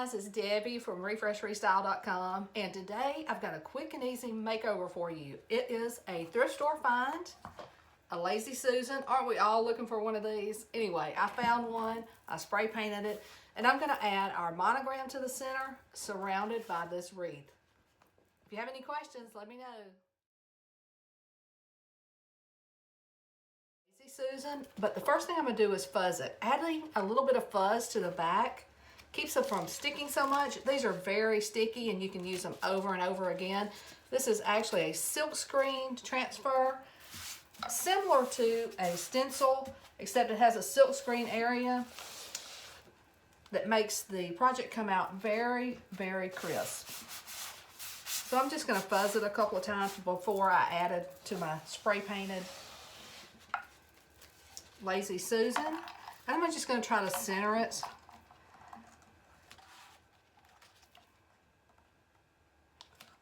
guys, it's Debbie from refreshfreestyle.com, and today I've got a quick and easy makeover for you. It is a thrift store find, a Lazy Susan. Aren't we all looking for one of these? Anyway, I found one, I spray painted it, and I'm gonna add our monogram to the center, surrounded by this wreath. If you have any questions, let me know. Lazy Susan, but the first thing I'm gonna do is fuzz it. Adding a little bit of fuzz to the back keeps it from sticking so much. These are very sticky and you can use them over and over again. This is actually a silk screen transfer, similar to a stencil, except it has a silk screen area that makes the project come out very, very crisp. So I'm just gonna fuzz it a couple of times before I add it to my spray painted Lazy Susan. And I'm just gonna try to center it.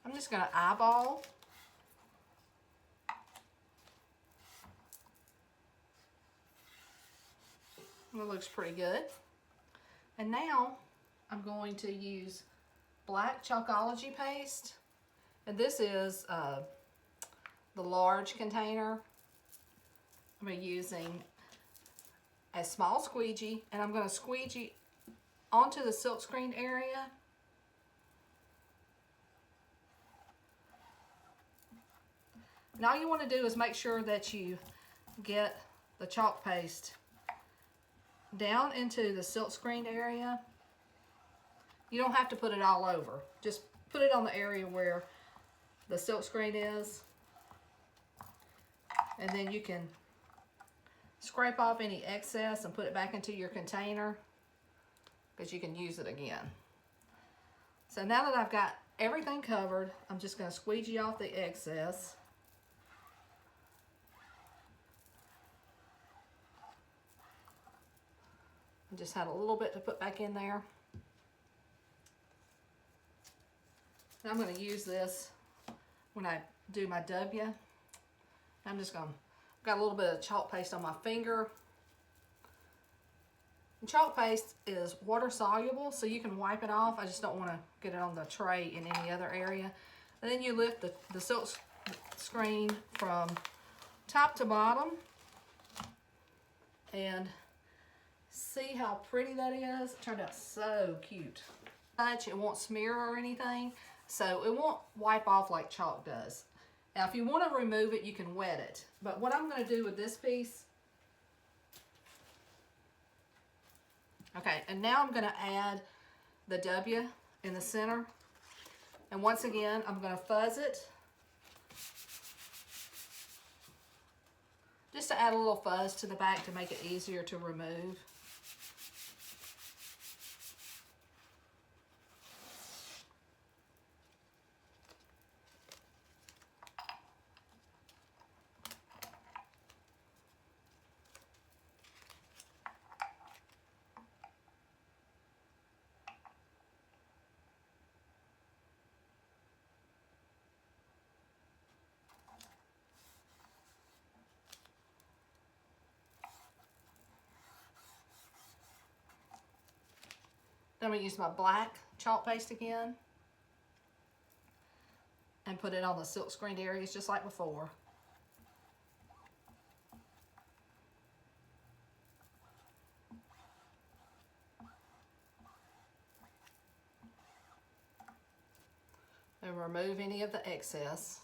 I'm just going to eyeball. It looks pretty good. And now I'm going to use black Chalkology paste. And this is the large container. I'm using a small squeegee, and I'm going to squeegee onto the silkscreen area. And all you want to do is make sure that you get the chalk paste down into the silk screen area. You don't have to put it all over. Just put it on the area where the silk screen is. And then you can scrape off any excess and put it back into your container, because you can use it again. So now that I've got everything covered, I'm just going to squeegee off the excess. Just had a little bit to put back in there. And I'm going to use this when I do my W. I'm just going to, got a little bit of chalk paste on my finger. And chalk paste is water soluble, so you can wipe it off. I just don't want to get it on the tray in any other area. And then you lift the silk screen from top to bottom. And see how pretty that is? It turned out so cute. It won't smear or anything, so it won't wipe off like chalk does. Now, if you want to remove it, you can wet it. But what I'm going to do with this piece, okay, and now I'm going to add the W in the center. And once again, I'm going to fuzz it, just to add a little fuzz to the back to make it easier to remove. Then I'm going to use my black chalk paste again and put it on the silk screened areas just like before. And remove any of the excess.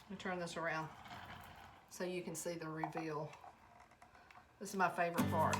Let me turn this around so you can see the reveal. This is my favorite part.